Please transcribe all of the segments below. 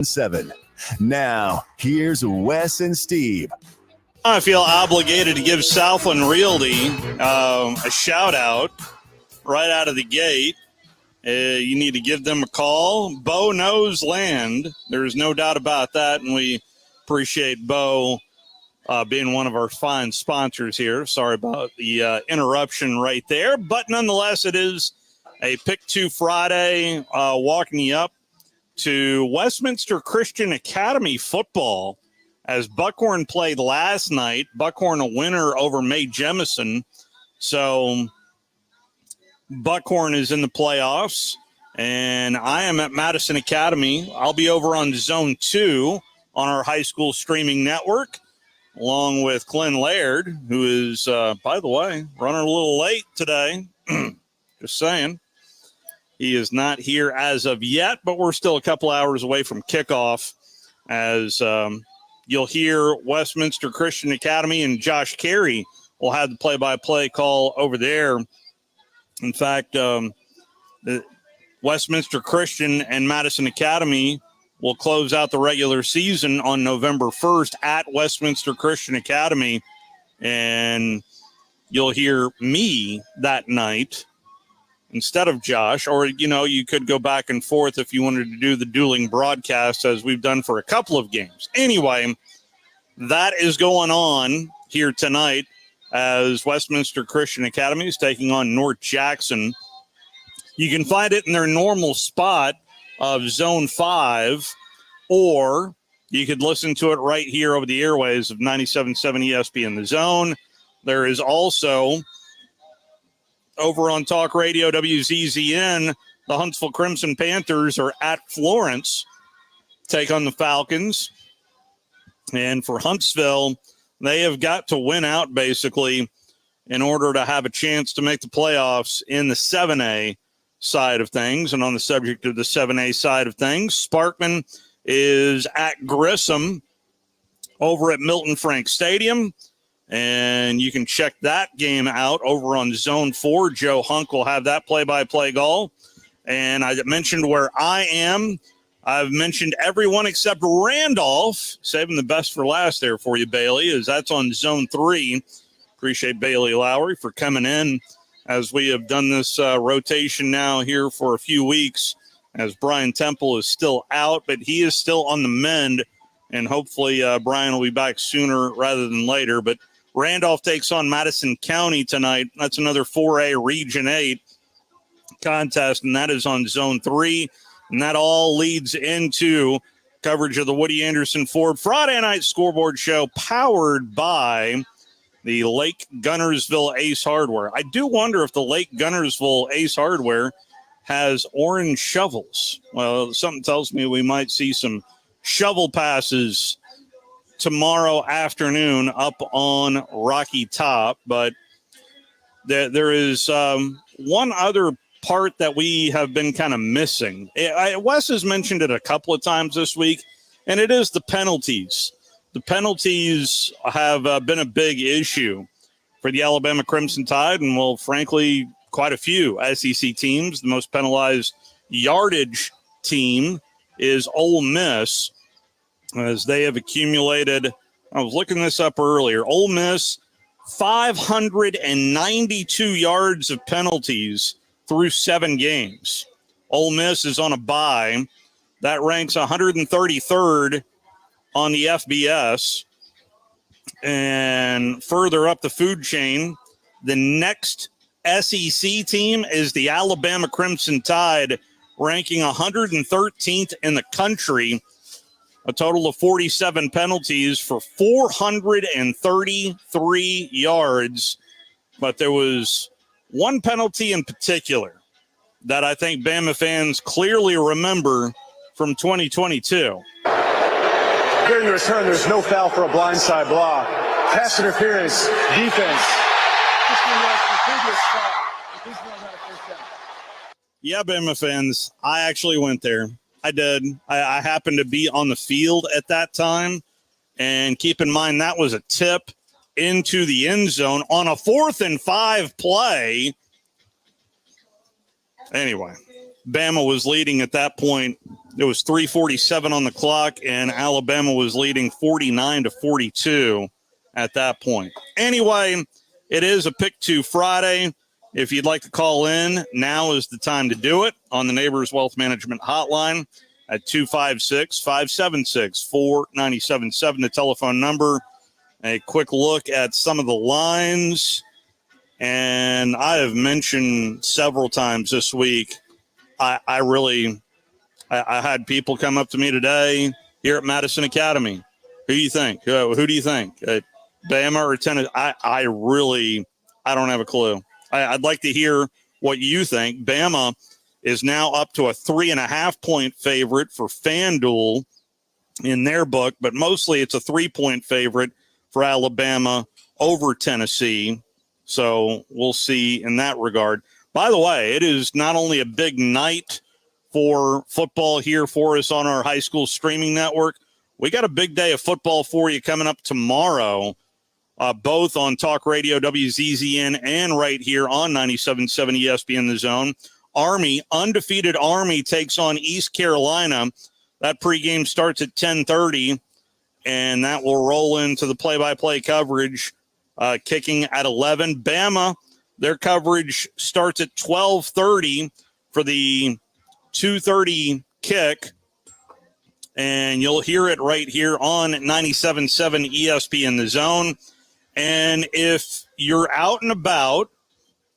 7. Now, here's Wes and Steve. I feel obligated to give Southland Realty a shout out right out of the gate. You need to give them a call. Bo knows land. There's no doubt about that, and we appreciate Bo being one of our fine sponsors here. Sorry about the interruption right there, but nonetheless, it is a Pick 2 Friday, walking you up to Westminster Christian Academy football as Buckhorn played last night. Buckhorn a winner over May Jemison. So Buckhorn is in the playoffs, and I am at Madison Academy. I'll be over on Zone 2 on our high school streaming network, along with Glenn Laird, who is, by the way, running a little late today. Just saying. He is not here as of yet, but we're still a couple hours away from kickoff as you'll hear Westminster Christian Academy, and Josh Carey will have the play-by-play call over there. In fact, the Westminster Christian and Madison Academy will close out the regular season on November 1st at Westminster Christian Academy, and you'll hear me that night instead of Josh, or, you know, you could go back and forth if you wanted to do the dueling broadcast as we've done for a couple of games. Anyway, that is going on here tonight as Westminster Christian Academy is taking on North Jackson. You can find it in their normal spot of Zone 5, or you could listen to it right here over the airways of 97.7 ESPN The Zone. There is also over on Talk Radio WZZN, the Huntsville Crimson Panthers are at Florence, take on the Falcons. And for Huntsville, they have got to win out basically in order to have a chance to make the playoffs in the 7A side of things. And on the subject of the 7A side of things, Sparkman is at Grissom over at Moulton Frank Stadium. And you can check that game out over on Zone 4. Joe Hunk will have that play-by-play call. And I mentioned where I am. I've mentioned everyone except Randolph, saving the best for last there for you, Bailey, as that's on Zone 3. Appreciate Bailey Lowry for coming in as we have done this rotation now here for a few weeks, as Brian Temple is still out, but he is still on the mend, and hopefully Brian will be back sooner rather than later. But Randolph takes on Madison County tonight. That's another 4A Region 8 contest, and that is on Zone 3. And that all leads into coverage of the Woody Anderson Ford Friday Night Scoreboard Show, powered by the Lake Gunnersville Ace Hardware. I do wonder if the Lake Gunnersville Ace Hardware has orange shovels. Well, something tells me we might see some shovel passes tomorrow afternoon up on Rocky Top. But there is one other part that we have been kind of missing. Wes has mentioned it a couple of times this week, and it is the penalties. The penalties have been a big issue for the Alabama Crimson Tide, and, well, frankly, quite a few SEC teams. The most penalized yardage team is Ole Miss, as they have accumulated, I was looking this up earlier, Ole Miss, 592 yards of penalties through 7 games. Ole Miss is on a bye. That ranks 133rd on the FBS. And further up the food chain, the next SEC team is the Alabama Crimson Tide, ranking 113th in the country. A total of 47 penalties for 433 yards. But there was one penalty in particular that I think Bama fans clearly remember from 2022. During the return, there's no foul for a blindside block. Pass interference, defense. Yeah, Bama fans, I actually went there. I did. I happened to be on the field at that time. And keep in mind, that was a tip into the end zone on a 4th and 5 play. Anyway, Bama was leading at that point It was 3:47 on the clock, and Alabama was leading 49-42 at that point. Anyway, it is a Pick 2 Friday. If you'd like to call in, now is the time to do it on the Neighbors Wealth Management Hotline at 256-576-4977, the telephone number. A quick look at some of the lines. And I have mentioned several times this week, I had people come up to me today here at Madison Academy. Who do you think? Who do you think? Bama or Tennessee? I don't have a clue. I'd like to hear what you think. Bama is now up to a 3.5-point favorite for FanDuel in their book, but mostly it's a 3-point favorite for Alabama over Tennessee. So we'll see in that regard. By the way, it is not only a big night for football here for us on our high school streaming network. We got a big day of football for you coming up tomorrow, both on Talk Radio, WZZN, and right here on 97.7 ESPN The Zone. Undefeated Army takes on East Carolina. That pregame starts at 10:30, and that will roll into the play-by-play coverage kicking at 11. Bama, their coverage starts at 12:30 for the 2:30 kick, and you'll hear it right here on 97.7 ESPN The Zone. And if you're out and about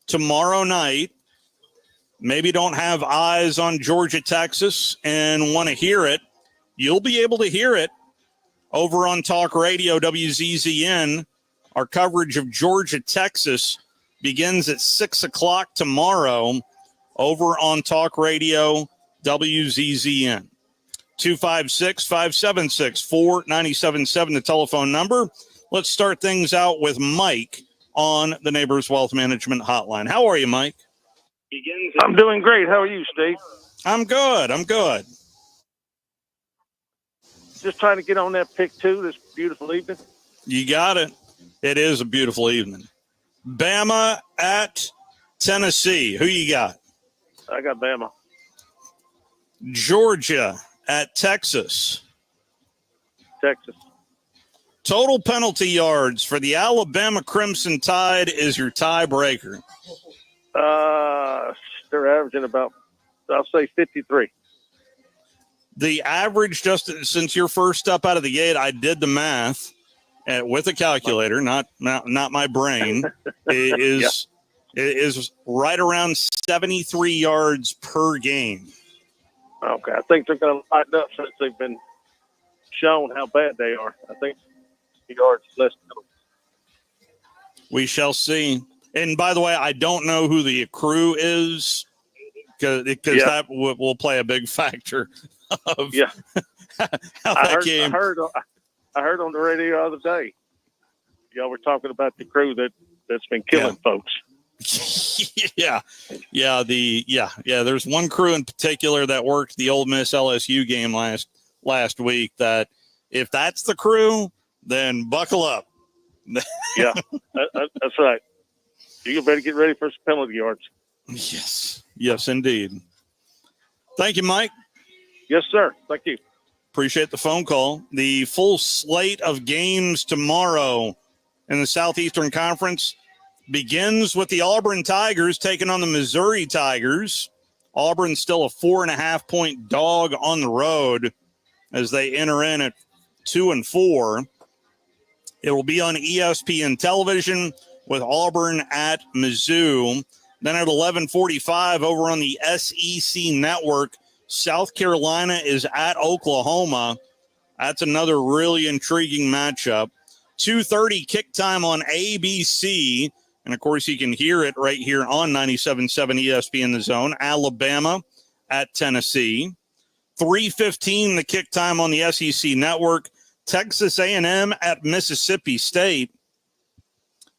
tomorrow night, maybe don't have eyes on Georgia, Texas, and want to hear it, you'll be able to hear it over on Talk Radio, WZZN. Our coverage of Georgia, Texas begins at 6 o'clock tomorrow over on Talk Radio, WZZN. 256-576-4977, the telephone number. Let's start things out with Mike on the Neighbors Wealth Management Hotline. How are you, Mike? I'm doing great. How are you, Steve? I'm good. Just trying to get on that pick 2 this beautiful evening. You got it. It is a beautiful evening. Bama at Tennessee. Who you got? I got Bama. Georgia at Texas. Texas. Total penalty yards for the Alabama Crimson Tide is your tiebreaker. They're averaging about, I'll say 53. The average, just since you're first up out of the gate, I did the math with a calculator, not my brain. It is right around 73 yards per game. Okay, I think they're going to lighten up since they've been shown how bad they are. I think yards less. We shall see. And by the way, I don't know who the crew is because that will play a big factor of how that game. I heard on the radio the other day, y'all were talking about the crew that's been killing folks. Yeah. There's one crew in particular that worked the Ole Miss LSU game last week. That if that's the crew, then buckle up. Yeah, that's right. You better get ready for some penalty yards. Yes, indeed. Thank you, Mike. Yes, sir. Thank you. Appreciate the phone call. The full slate of games tomorrow in the Southeastern Conference begins with the Auburn Tigers taking on the Missouri Tigers. Auburn's still a 4.5-point dog on the road as they enter in at 2-4. It will be on ESPN television with Auburn at Mizzou. Then at 11:45 over on the SEC network, South Carolina is at Oklahoma. That's another really intriguing matchup. 2:30 kick time on ABC. And, of course, you can hear it right here on 97.7 ESPN The Zone. Alabama at Tennessee. 3:15 the kick time on the SEC network. Texas A&M at Mississippi State.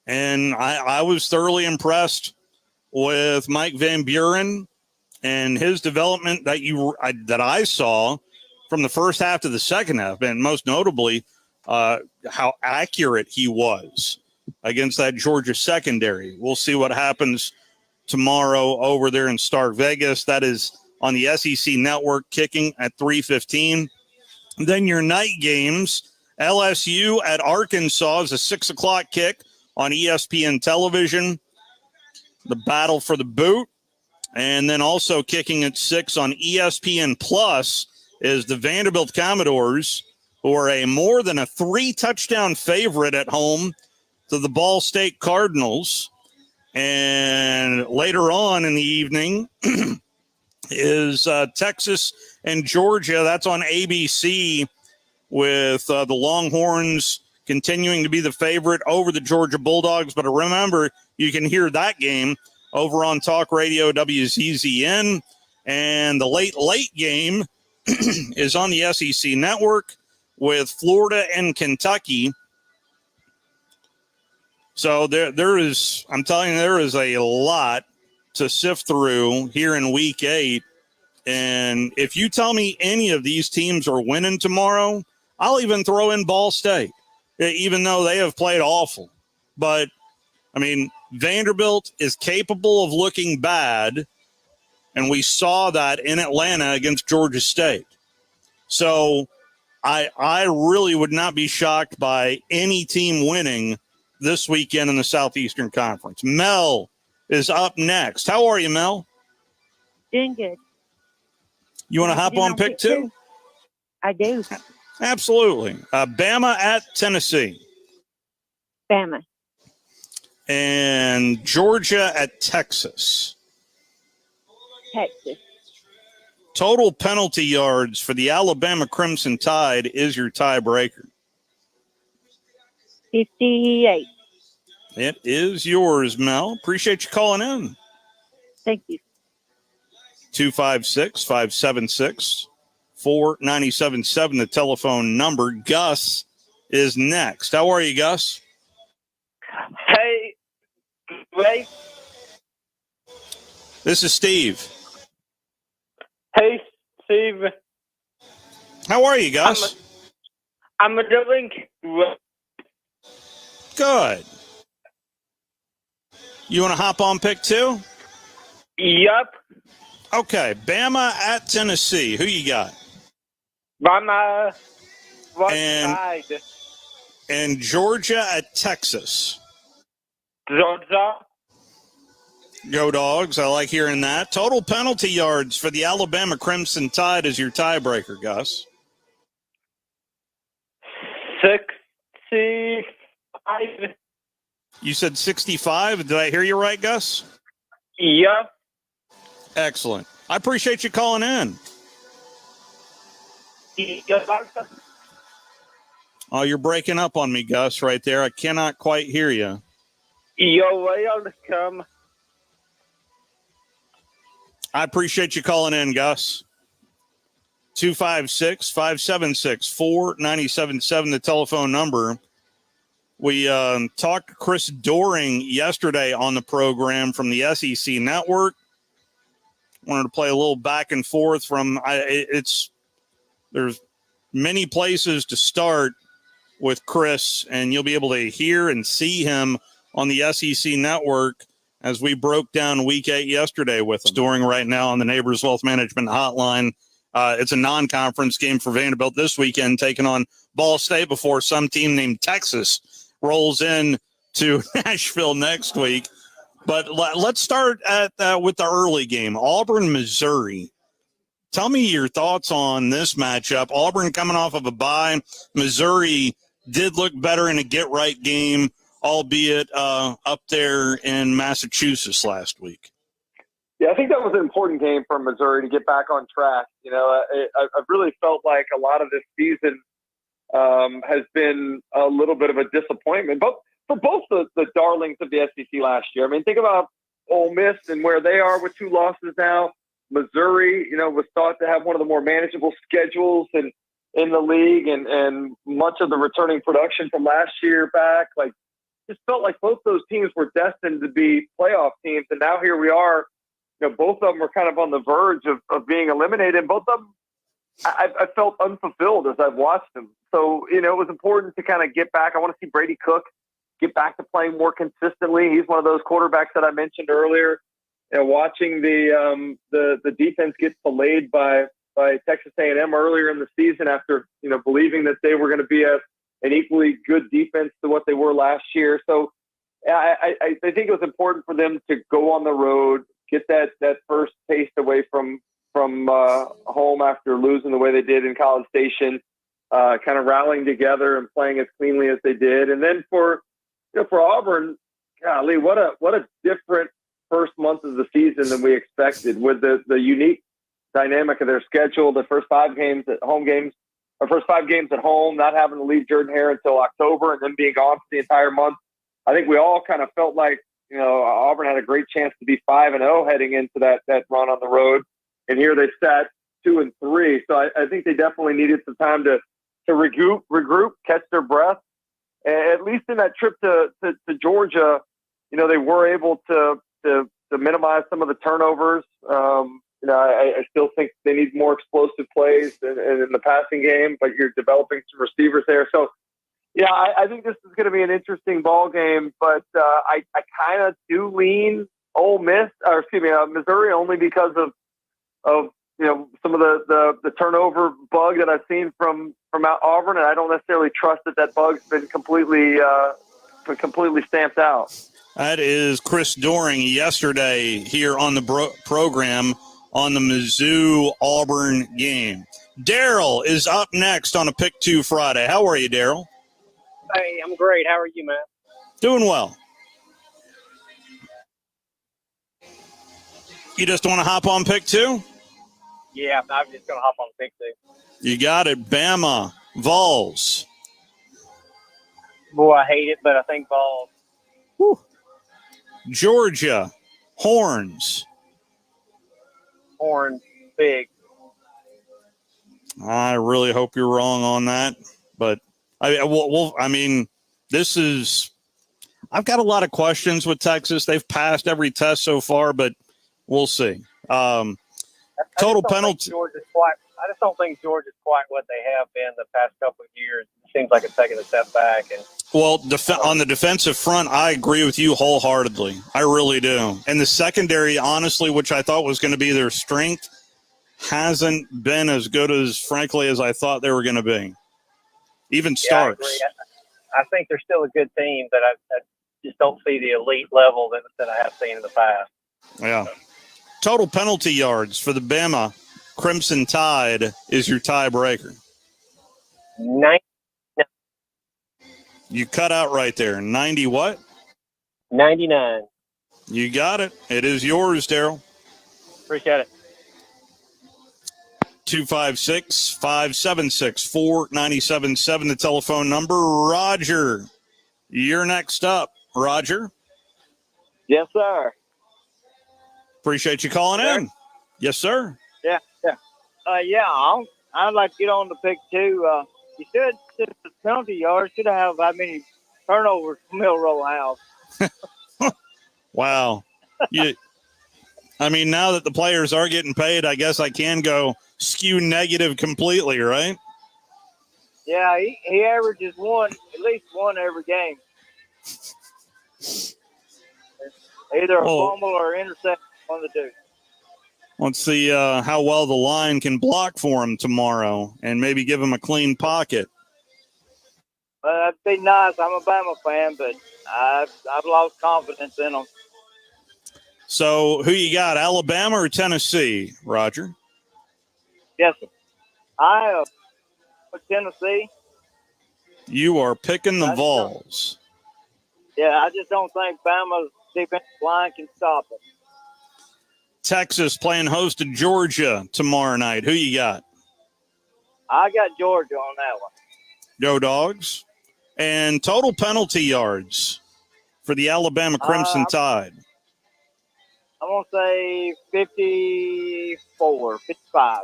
And I was thoroughly impressed with Mike Van Buren and his development that I saw from the first half to the second half, and most notably how accurate he was against that Georgia secondary. We'll see what happens tomorrow over there in Stark Vegas. That is on the SEC Network, kicking at 3:15. Then your night games, LSU at Arkansas is a 6 o'clock kick on ESPN television. The battle for the boot. And then also kicking at 6 on ESPN Plus is the Vanderbilt Commodores, who are a more than a 3-touchdown favorite at home to the Ball State Cardinals. And later on in the evening is Texas and Georgia. That's on ABC, with the Longhorns continuing to be the favorite over the Georgia Bulldogs. But remember, you can hear that game over on Talk Radio WZZN. And the late game is on the SEC Network with Florida and Kentucky. So there is, I'm telling you, there is a lot to sift through here in Week 8. And if you tell me any of these teams are winning tomorrow, I'll even throw in Ball State, even though they have played awful. But, I mean, Vanderbilt is capable of looking bad, and we saw that in Atlanta against Georgia State. So I really would not be shocked by any team winning this weekend in the Southeastern Conference. Mel is up next. How are you, Mel? Doing good. You want to hop on pick 2? I do. Absolutely. Bama at Tennessee. Bama. And Georgia at Texas. Texas. Total penalty yards for the Alabama Crimson Tide is your tiebreaker. 58. It is yours, Mel. Appreciate you calling in. Thank you. 256-576-4977, the telephone number. Gus is next. How are you, Gus? Hey, Ray. This is Steve. Hey, Steve. How are you, Gus? I'm doing well. Good. You want to hop on pick 2? Yup. Okay, Bama at Tennessee. Who you got? By my right And- side. And Georgia at Texas. Georgia. Go Dogs. I like hearing that. Total penalty yards for the Alabama Crimson Tide is your tiebreaker, Gus. 65. You said 65. Did I hear you right, Gus? Yup. Excellent. I appreciate you calling in. Yup. Oh, you're breaking up on me, Gus, right there. I cannot quite hear you. You're welcome. I appreciate you calling in, Gus. 256-576-4977, the telephone number. We talked to Chris Doring yesterday on the program from the SEC Network. Wanted to play a little back and forth from there's many places to start with Chris, and you'll be able to hear and see him on the SEC Network as we broke down Week 8 yesterday with him. Doring right now on the Neighbors Wealth Management Hotline. It's a non-conference game for Vanderbilt this weekend, taking on Ball State before some team named Texas rolls in to Nashville next week. But let's start with the early game, Auburn, Missouri. Tell me your thoughts on this matchup. Auburn coming off of a bye. Missouri did look better in a get-right game, albeit up there in Massachusetts last week. Yeah, I think that was an important game for Missouri to get back on track. You know, I've really felt like a lot of this season has been a little bit of a disappointment, but for both the darlings of the SEC last year. I mean, think about Ole Miss and where they are with 2 losses now. Missouri, you know, was thought to have one of the more manageable schedules in the league, and much of the returning production from last year back. Like, just felt like both those teams were destined to be playoff teams, and now here we are. You know, both of them were kind of on the verge of being eliminated. And both of them, I felt unfulfilled as I've watched them. So, you know, it was important to kind of get back. I want to see Brady Cook get back to playing more consistently. He's one of those quarterbacks that I mentioned earlier watching the defense get filleted by Texas A&M earlier in the season after believing that they were going to be an equally good defense to what they were last year. So I think it was important for them to go on the road, get that first taste away from home after losing the way they did in College Station, kind of rallying together and playing as cleanly as they did. And then for Auburn, golly, what a different first month of the season than we expected, with the unique dynamic of their schedule. The first 5 games at home, not having to leave Jordan-Hare until October, and then being gone for the entire month. I think we all kind of felt like Auburn had a great chance to be 5-0 heading into that run on the road, and here they sat 2-3. So I think they definitely needed some time to regroup, catch their breath. And at least in that trip to Georgia, they were able to minimize some of the turnovers. I still think they need more explosive plays in the passing game, but you're developing some receivers there. So, yeah, I think this is going to be an interesting ball game, but I kind of do lean Missouri, only because of some of the turnover bug that I've seen from Auburn, and I don't necessarily trust that bug's been completely stamped out. That is Chris Doring yesterday here on the program on the Mizzou-Auburn game. Daryl is up next on a Pick 2 Friday. How are you, Daryl? Hey, I'm great. How are you, man? Doing well. You just want to hop on Pick 2? Yeah, I'm just going to hop on Pick 2. You got it. Bama, Vols. Boy, I hate it, but I think Vols. Whew. Georgia, Horns. Horns, big. I really hope you're wrong on that, but this is. I've got a lot of questions with Texas. They've passed every test so far, but we'll see. Total penalty. I just don't think Georgia's quite what they have been the past couple of years. It seems like it's taking a step back. And on the defensive front, I agree with you wholeheartedly. I really do. And the secondary, honestly, which I thought was going to be their strength, hasn't been as good as, frankly, as I thought they were going to be. Even Starks. I think they're still a good team, but I just don't see the elite level that I have seen in the past. Yeah. Total penalty yards for the Bama Crimson Tide is your tiebreaker. 90. You cut out right there. 90 what? 99. You got it. It is yours, Daryl. Appreciate it. 256-576-4977, the telephone number. Roger, you're next up. Roger. Yes, sir. Appreciate you calling in. Yes, sir. Yeah. I'd like to get on the Pick 2. You should, the penalty yards should have how many turnovers Milrow House. Wow. Now that the players are getting paid, I guess I can go skew negative completely, right? Yeah, he averages at least one every game. Either a fumble or interception, one of the two. Let's see how well the line can block for him tomorrow and maybe give him a clean pocket. That'd be nice. I'm a Bama fan, but I've lost confidence in them. So who you got, Alabama or Tennessee, Roger? Yes, sir. I Tennessee. You are picking the Vols. Yeah, I just don't think Bama's defensive line can stop it. Texas playing host to Georgia tomorrow night. Who you got? I got Georgia on that one. Go Dogs. And total penalty yards for the Alabama Crimson Tide. I'm going to say 54, 55.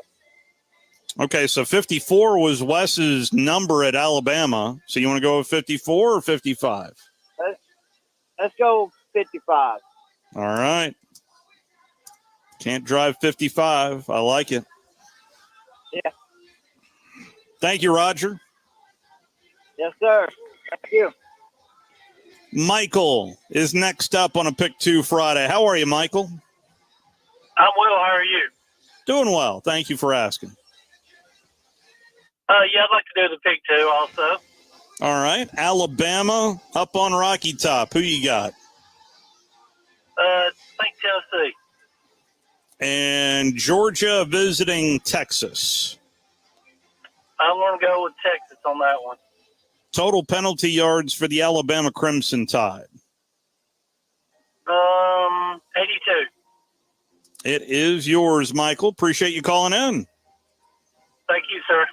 Okay, so 54 was Wes's number at Alabama. So you want to go with 54 or 55? Let's go 55. All right. Can't drive 55. I like it. Yeah. Thank you, Roger. Yes, sir. Thank you. Michael is next up on a Pick 2 Friday. How are you, Michael? I'm well. How are you? Doing well. Thank you for asking. Yeah, I'd like to do the pick 2 also. All right. Alabama up on Rocky Top. Who you got? I think Tennessee. And Georgia visiting Texas. I'm going to go with Texas on that one. Total penalty yards for the Alabama Crimson Tide. 82. It is yours, Michael. Appreciate you calling in. Thank you, sir.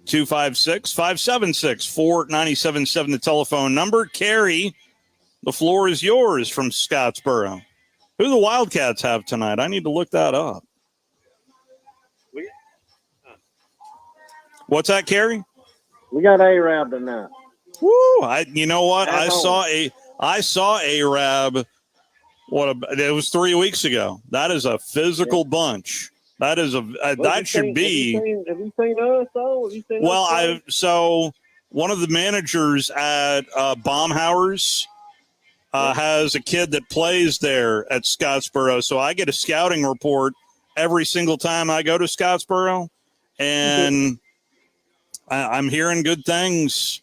256-576-4977, the telephone number. Carrie, the floor is yours from Scottsboro. Who do the Wildcats have tonight? I need to look that up. What's that, Carrie? We got A-Rab tonight. Woo! You know what? At I home. saw Arab. It was 3 weeks ago. That is a physical bunch. That is that should be. Have you seen us though? So one of the managers at Baumhauer's has a kid that plays there at Scottsboro. So I get a scouting report every single time I go to Scottsboro, and I'm hearing good things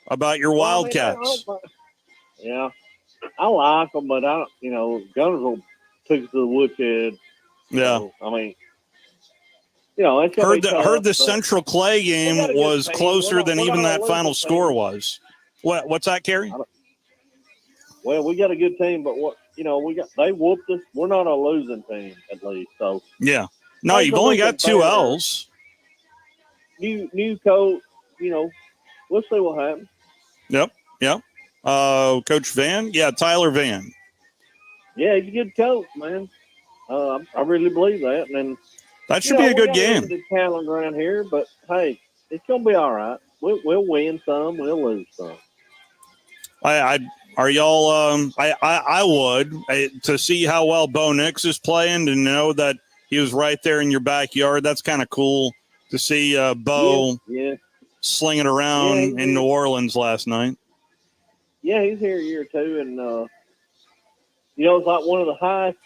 about your Wildcats. Yeah, I like them, but Gunners will take it to the woodshed. Yeah. So, I mean, it's gonna Heard be tough, the but Central Clay game got a good was team. closer than We're even not that a final losing score team. was. What's that, Kerry? Well, we got a good team, but they whooped us. We're not a losing team, at least. So Yeah. No, you've only got 2 L's. New coach, we'll see what happens. Yep. Coach Van? Yeah, Tyler Van. Yeah, he's a good coach, man. I really believe that. And then, that should be a good game. The talent around here, but hey, it's gonna be all right. We'll win some, we'll lose some. Are y'all? I would to see how well Bo Nix is playing, to know that he was right there in your backyard. That's kind of cool to see Bo slinging around in New Orleans last night. Yeah, he's here a year or two, and it's like one of the highest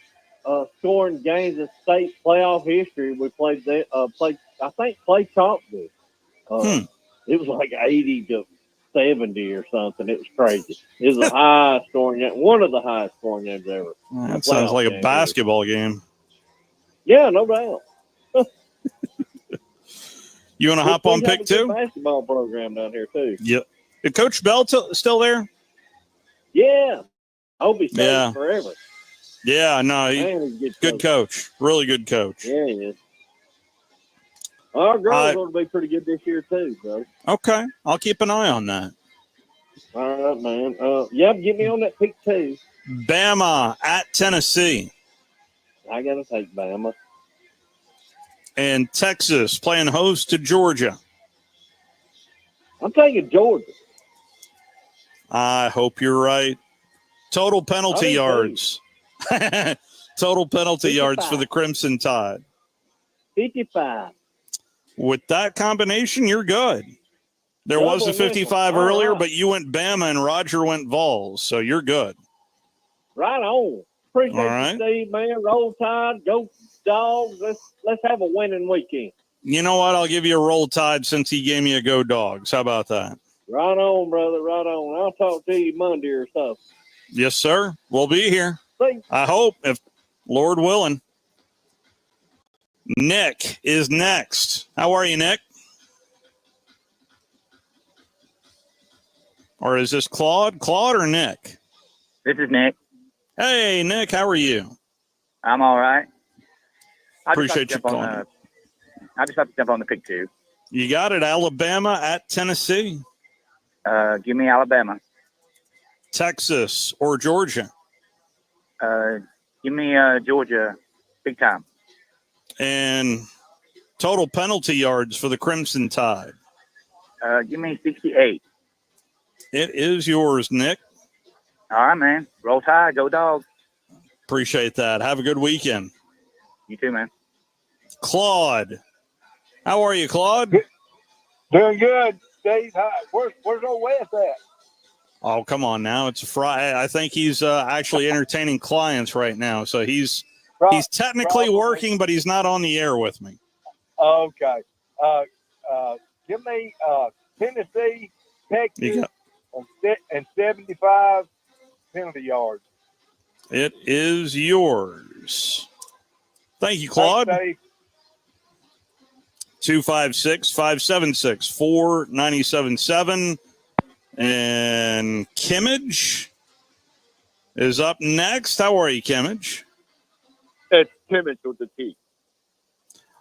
scoring games in state playoff history. We played. I think Clay Thompson. It was like 80-70 or something. It was crazy. It was the highest scoring game, one of the highest scoring games ever. That sounds like a basketball game. Yeah, no doubt. You want to hop on pick 2? Basketball program down here too. Yep. Is Coach Bell still there? Yeah. I hope he stays forever. Yeah, no, he's good coach. Really good coach. Yeah, he is. Our girls going to be pretty good this year too, bro. Okay, I'll keep an eye on that. All right, man. Get me on that pick 2. Bama at Tennessee. I got to take Bama. And Texas playing host to Georgia. I'm taking Georgia. I hope you're right. Total penalty yards. Total penalty 55. yards for the Crimson Tide. 55. With that combination, you're good. There was a 55 earlier, but you went Bama and Roger went Vols, so you're good. Right on. Appreciate you, Steve, man. Roll Tide, go Dogs. Let's have a winning weekend. You know what? I'll give you a Roll Tide since he gave me a Go Dogs. How about that? Right on, brother. Right on. I'll talk to you Monday or so. Yes, sir. We'll be here. Thanks. I hope, if Lord willing. Nick is next. How are you, Nick? Or is this Claude? Claude or Nick? This is Nick. Hey, Nick. How are you? I'm all right. Appreciate you calling. I just have to jump on the pick 2. You got it. Alabama at Tennessee. Give me Alabama. Texas or Georgia? Give me Georgia big time. And total penalty yards for the Crimson Tide? Give me 68. It is yours, Nick. All right, man. Roll Tide. Go Dogs. Appreciate that. Have a good weekend. You too, man. Claude. How are you, Claude? Doing good, Steve. Hi. Where's old Wes at? Oh, come on now. It's a Friday. I think he's actually entertaining clients right now. So he's He's technically working, but he's not on the air with me. Okay. Give me Tennessee, Texas, and 75 penalty yards. It is yours. Thank you, Claude. 256-576-4977. And Kimmage is up next. How are you, Kimmage? It's Timmage with the T.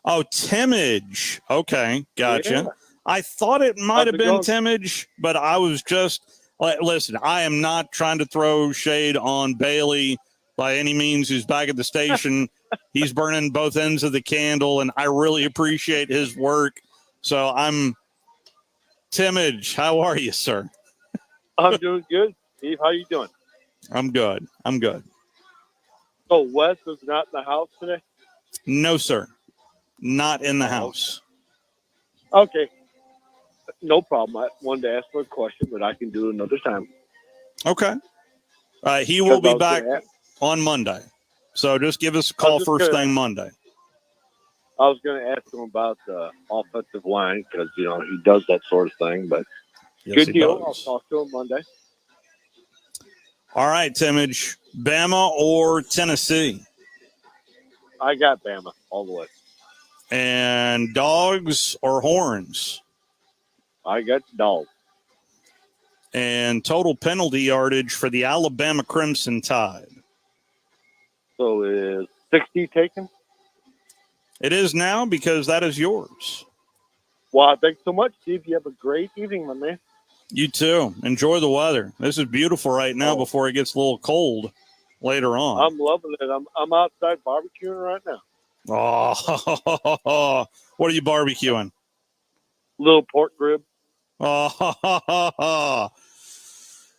Oh, Timmage. Okay, gotcha. Yeah. I thought it might have been going? Timmage, but I was just listen. I am not trying to throw shade on Bailey by any means. Who's back at the station? He's burning both ends of the candle, and I really appreciate his work. So I'm Timmage. How are you, sir? I'm doing good. Steve, how you doing? I'm good. So Wes is not in the house today? No, sir. Not in the house. Okay. No problem. I wanted to ask for a question, but I can do it another time. Okay. He will be back on Monday. So just give us a call first thing Monday. I was going to ask him about the offensive line because, he does that sort of thing. But yes, good deal. Does. I'll talk to him Monday. All right, Timmage. Bama or Tennessee? I got Bama all the way. And dogs or horns? I got dogs. And total penalty yardage for the Alabama Crimson Tide? So is 60 taken? It is now because that is yours. Well, thanks so much, Steve. You have a great evening, my man. You too. Enjoy the weather. This is beautiful right now before it gets a little cold later on. I'm loving it. I'm outside barbecuing right now. Oh, what are you barbecuing? Little pork rib. Oh,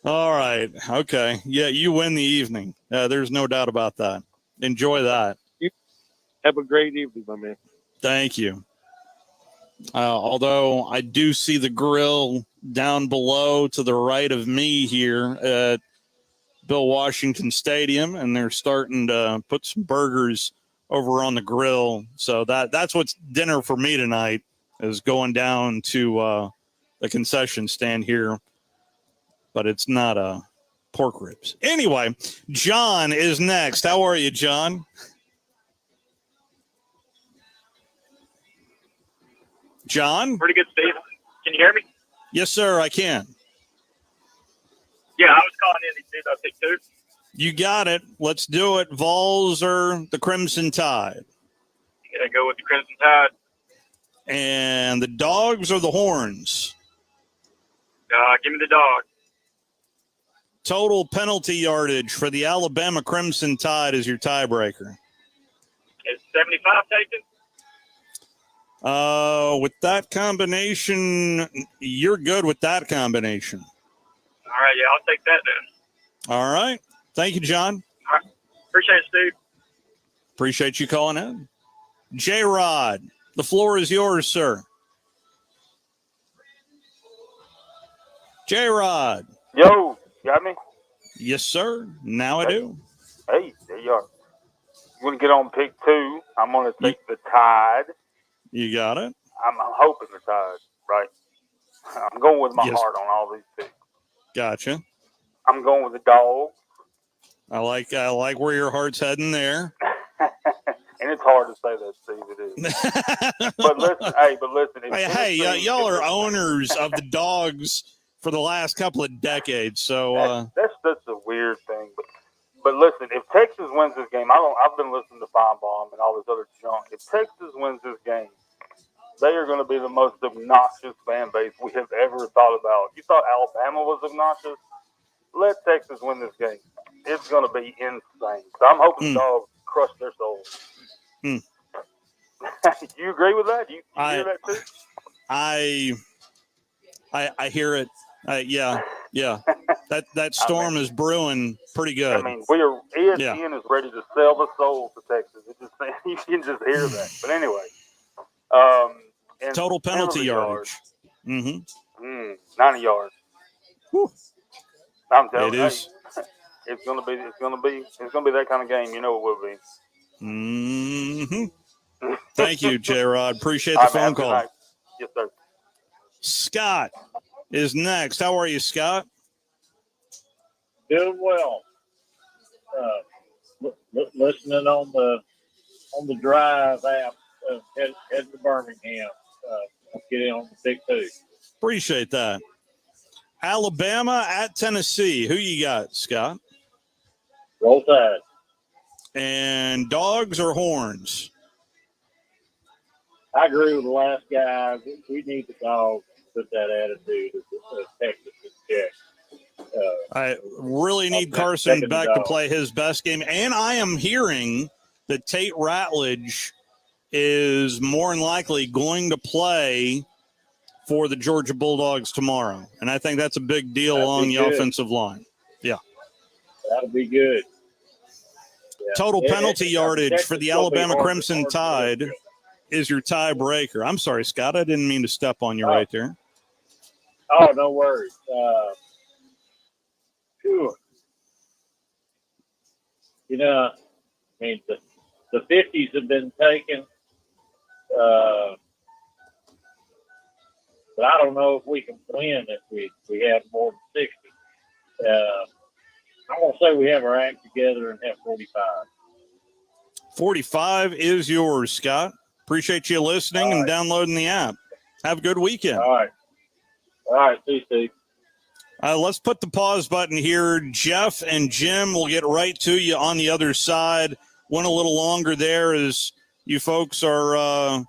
all right. Okay. Yeah, you win the evening. There's no doubt about that. Enjoy that. Have a great evening, my man. Thank you. Although I do see the grill down below to the right of me here at Bill Washington Stadium, and they're starting to put some burgers over on the grill. So that's what's dinner for me tonight, is going down to the concession stand here. But it's not pork ribs. Anyway, John is next. How are you, John? John? Pretty good, Steve. Can you hear me? Yes, sir, I can. Yeah, I was calling in. Steve, I picked two. You got it. Let's do it. Vols or the Crimson Tide? You gotta go with the Crimson Tide. And the dogs or the horns? Give me the dog. Total penalty yardage for the Alabama Crimson Tide is your tiebreaker. Is 75 taken? With that combination, you're good with that combination. All right, yeah, I'll take that then. All right. Thank you, John. All right. Appreciate it, Steve. Appreciate you calling in. J-Rod, the floor is yours, sir. J-Rod. Yo, got me? Yes, sir. Now I do. Hey, there you are. I'm going to get on pick two. I'm going to take the Tide. You got it. I'm hoping the Tide, right? I'm going with my heart on all these picks. Gotcha. I'm going with the dog. I like where your heart's heading there. And it's hard to say that, Steve. It is. But listen. Hey, y'all are owners of the dogs for the last couple of decades, so that's a weird thing. But listen, if Texas wins this game, I've been listening to Bomb and all this other junk. If Texas wins this game, they are going to be the most obnoxious fan base we have ever thought about. You thought Alabama was obnoxious? Let Texas win this game. It's going to be insane. So I'm hoping the dogs crush their souls. You agree with that? You hear that too? I hear it. Yeah. That storm is brewing pretty good. I mean, ESPN is ready to sell the soul to Texas. You can just hear that. But anyway, and total penalty yardage. 90 yards. Whew. I'm telling you, it is. it's gonna be that kind of game. You know it will be. Mm-hmm. Thank you, J-Rod. Appreciate the All right, man, phone have a good call. night. Yes, sir. Scott is next. How are you, Scott? Doing well. Listening on the Drive app, heading to Birmingham. Get in on the Big Two. Appreciate that. Alabama at Tennessee. Who you got, Scott? Roll Tide. And dogs or horns? I agree with the last guy. We need the dogs to put that attitude of Texas in check. I really need Carson Beck to play his best game. And I am hearing that Tate Ratledge is more than likely going to play for the Georgia Bulldogs tomorrow. And I think that's a big deal along the offensive line. Yeah. That'll be good. Yeah. Total penalty yardage for the Alabama Crimson Tide is your tiebreaker. I'm sorry, Scott. I didn't mean to step on you right there. Oh, no worries. Sure. You know, I mean, the 50s have been taken, but I don't know if we can win if we have more than 60. I'm going to say we have our act together and have 45. 45 is yours, Scott. Appreciate you listening and downloading the app. Have a good weekend. All right. See you, Steve. Let's put the pause button here. Jeff and Jim will get right to you on the other side. Went a little longer there as you folks are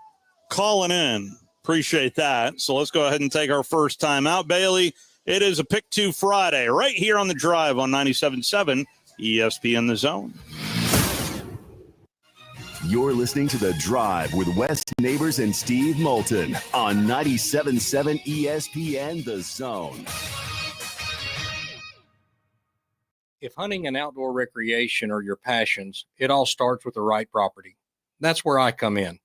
calling in. Appreciate that. So let's go ahead and take our first time out. Bailey, it is a Pick 2 Friday right here on the Drive on 97.7 ESPN The Zone. You're listening to The Drive with Wes Neighbors and Steve Moulton on 97.7 ESPN The Zone. If hunting and outdoor recreation are your passions, it all starts with the right property. That's where I come in.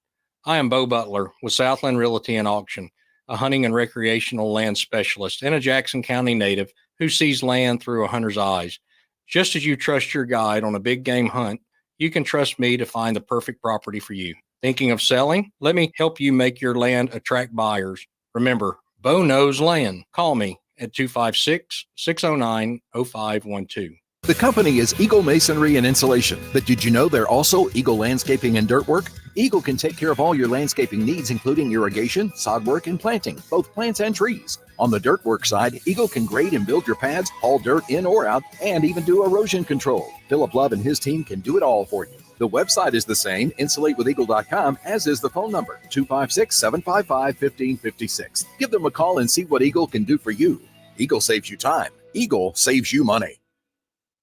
I am Bo Butler with Southland Realty and Auction, a hunting and recreational land specialist and a Jackson County native who sees land through a hunter's eyes. Just as you trust your guide on a big game hunt, you can trust me to find the perfect property for you. Thinking of selling? Let me help you make your land attract buyers. Remember, Bo knows land. Call me at 256-609-0512. The company is Eagle Masonry and Insulation, but did you know they're also Eagle Landscaping and Dirt Work? Eagle can take care of all your landscaping needs, including irrigation, sod work, and planting, both plants and trees. On the dirt work side, Eagle can grade and build your pads, haul dirt in or out, and even do erosion control. Philip Love and his team can do it all for you. The website is the same, insulatewitheagle.com, as is the phone number, 256-755-1556. Give them a call and see what Eagle can do for you. Eagle saves you time. Eagle saves you money.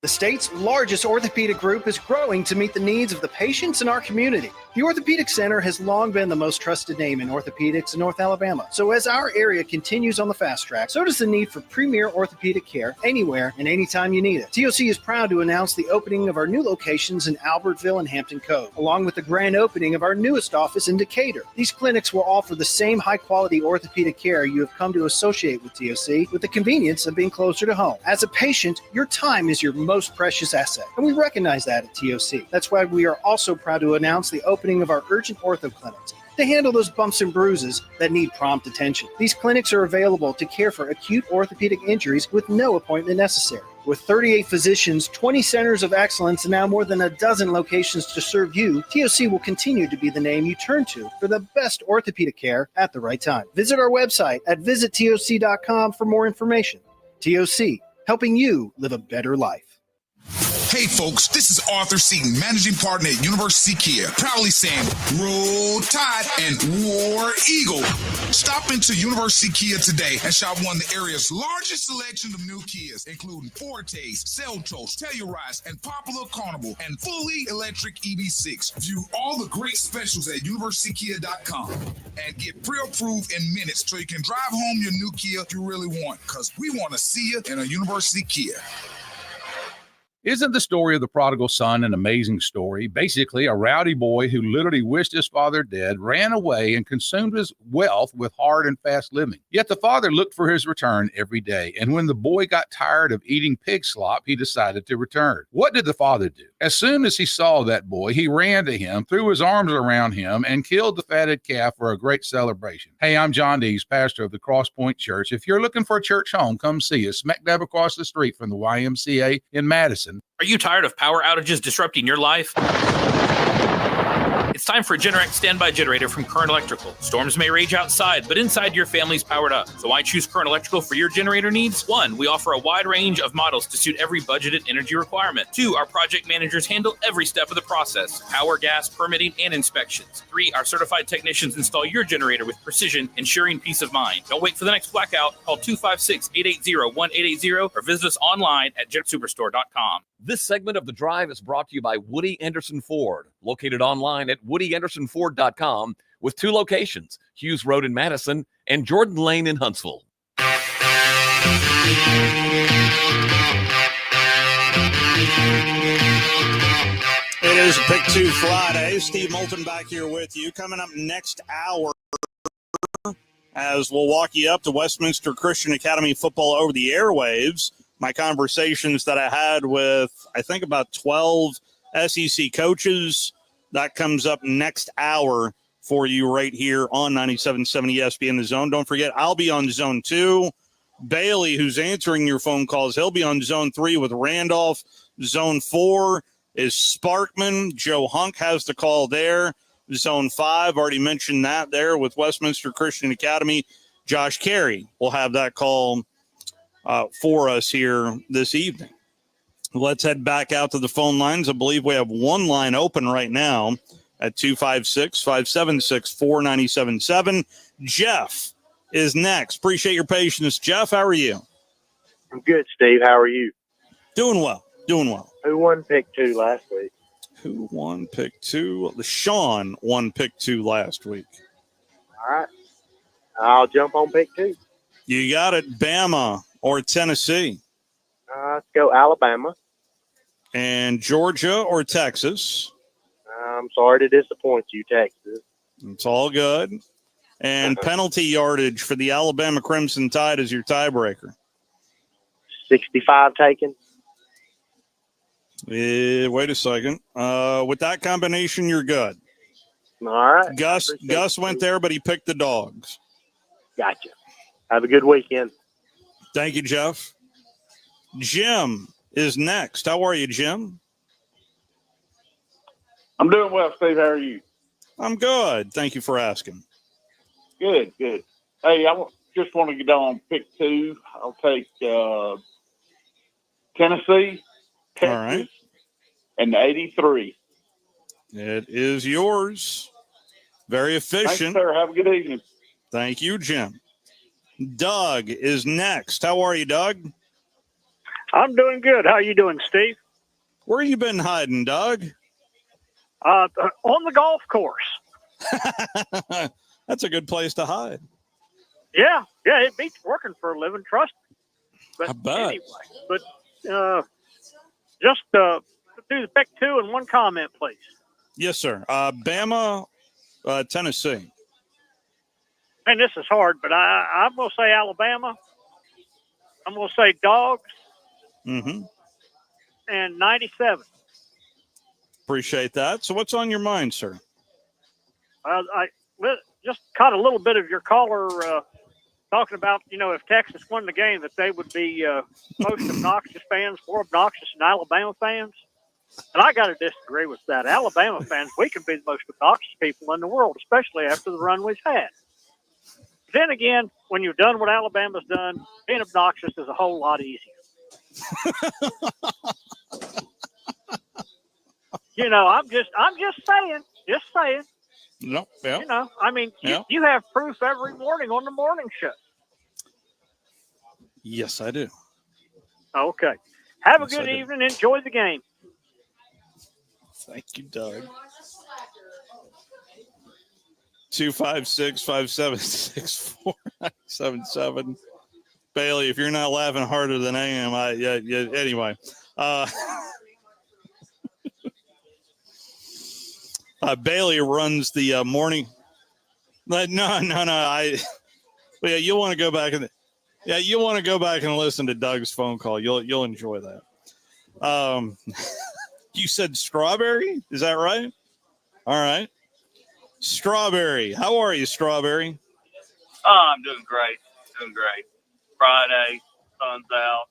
The state's largest orthopedic group is growing to meet the needs of the patients in our community. The Orthopedic Center has long been the most trusted name in orthopedics in North Alabama. So as our area continues on the fast track, so does the need for premier orthopedic care anywhere and anytime you need it. TOC is proud to announce the opening of our new locations in Albertville and Hampton Cove, along with the grand opening of our newest office in Decatur. These clinics will offer the same high-quality orthopedic care you have come to associate with TOC, with the convenience of being closer to home. As a patient, your time is your most precious asset, and we recognize that at TOC. That's why we are also proud to announce the opening of our urgent ortho clinics to handle those bumps and bruises that need prompt attention. These clinics are available to care for acute orthopedic injuries with no appointment necessary. With 38 physicians, 20 centers of excellence, and now more than a dozen locations to serve you, TOC will continue to be the name you turn to for the best orthopedic care at the right time. Visit our website at visittoc.com for more information. TOC, helping you live a better life. Hey folks, this is Arthur Seaton, managing partner at University Kia, proudly saying Roll Tide and War Eagle. Stop into University Kia today and shop one of the area's largest selection of new Kias, including Fortes, Seltos, Telluride, and Popular Carnival, and fully electric EV6. View all the great specials at universitykia.com and get pre-approved in minutes so you can drive home your new Kia you really want, because we want to see you in a University Kia. Isn't the story of the prodigal son an amazing story? Basically, a rowdy boy who literally wished his father dead ran away and consumed his wealth with hard and fast living. Yet the father looked for his return every day, and when the boy got tired of eating pig slop, he decided to return. What did the father do? As soon as he saw that boy, he ran to him, threw his arms around him, and killed the fatted calf for a great celebration. Hey, I'm John Dees, pastor of the Cross Point Church. If you're looking for a church home, come see us, smack dab across the street from the YMCA in Madison. Are you tired of power outages disrupting your life? It's time for a Generac standby generator from Current Electrical. Storms may rage outside, but inside your family's powered up. So why choose Current Electrical for your generator needs? 1, we offer a wide range of models to suit every budgeted energy requirement. 2, our project managers handle every step of the process: power, gas, permitting, and inspections. 3, our certified technicians install your generator with precision, ensuring peace of mind. Don't wait for the next blackout. Call 256-880-1880 or visit us online at jetsuperstore.com. This segment of The Drive is brought to you by Woody Anderson Ford, located online at WoodyAndersonFord.com with 2 locations, Hughes Road in Madison and Jordan Lane in Huntsville. It is Pick 2 Friday. Steve Moulton back here with you. Coming up next hour, as we'll walk you up to Westminster Christian Academy football over the airwaves. My conversations that I had with, I think, about 12 SEC coaches. That comes up next hour for you right here on 97.7 ESPN The Zone. Don't forget, I'll be on Zone 2. Bailey, who's answering your phone calls, he'll be on Zone 3 with Randolph. Zone 4 is Sparkman. Joe Hunk has the call there. Zone 5, already mentioned that there with Westminster Christian Academy. Josh Carey will have that call for us here this evening. Let's head back out to the phone lines. I believe we have one line open right now at 256-576-4977. Jeff is next. Appreciate your patience. Jeff, how are you? I'm good, Steve. How are you? Doing well. Who won Pick 2 last week? Who won Pick 2? Sean won Pick 2 last week. All right. I'll jump on Pick 2. You got it. Bama or Tennessee? Let's go Alabama. And Georgia or Texas? I'm sorry to disappoint you, Texas. It's all good. And penalty yardage for the Alabama Crimson Tide is your tiebreaker. 65 taken. Wait a second. With that combination, you're good. All right. Gus went there, but he picked the Dogs. Gotcha. Have a good weekend. Thank you, Jeff. Jim is next. How are you, Jim? I'm doing well, Steve. How are you? I'm good. Thank you for asking. Good. Hey, I just want to get on Pick 2. I'll take Tennessee, Texas, all right, and 83. It is yours. Very efficient. Thanks, sir. Have a good evening. Thank you, Jim. Doug is next. How are you, Doug? I'm doing good. How are you doing, Steve? Where you been hiding, Doug? On the golf course. That's a good place to hide. Yeah, it beats working for a living, trust me. But I bet. Anyway, just do the Pick 2 and one comment, please. Yes, sir. Bama, Tennessee. And this is hard, but I'm going to say Alabama. I'm going to say Dogs. Mm-hmm. And 97. Appreciate that. So what's on your mind, sir? I just caught a little bit of your caller talking about, if Texas won the game, that they would be most obnoxious fans, more obnoxious than Alabama fans. And I got to disagree with that. Alabama fans, we can be the most obnoxious people in the world, especially after the run we've had. Then again, when you've done what Alabama's done, being obnoxious is a whole lot easier. I'm just saying. No, yeah. You have proof every morning on the morning show. Yes, I do. Okay. Have a good evening. Enjoy the game. Thank you, Doug. 256-576-4977. Bailey, if you're not laughing harder than I am, anyway. Bailey runs the morning. No. Yeah, you'll want to go back and listen to Doug's phone call. You'll enjoy that. You said Strawberry? Is that right? All right. Strawberry. How are you, Strawberry? Oh, I'm doing great. Friday, sun's out.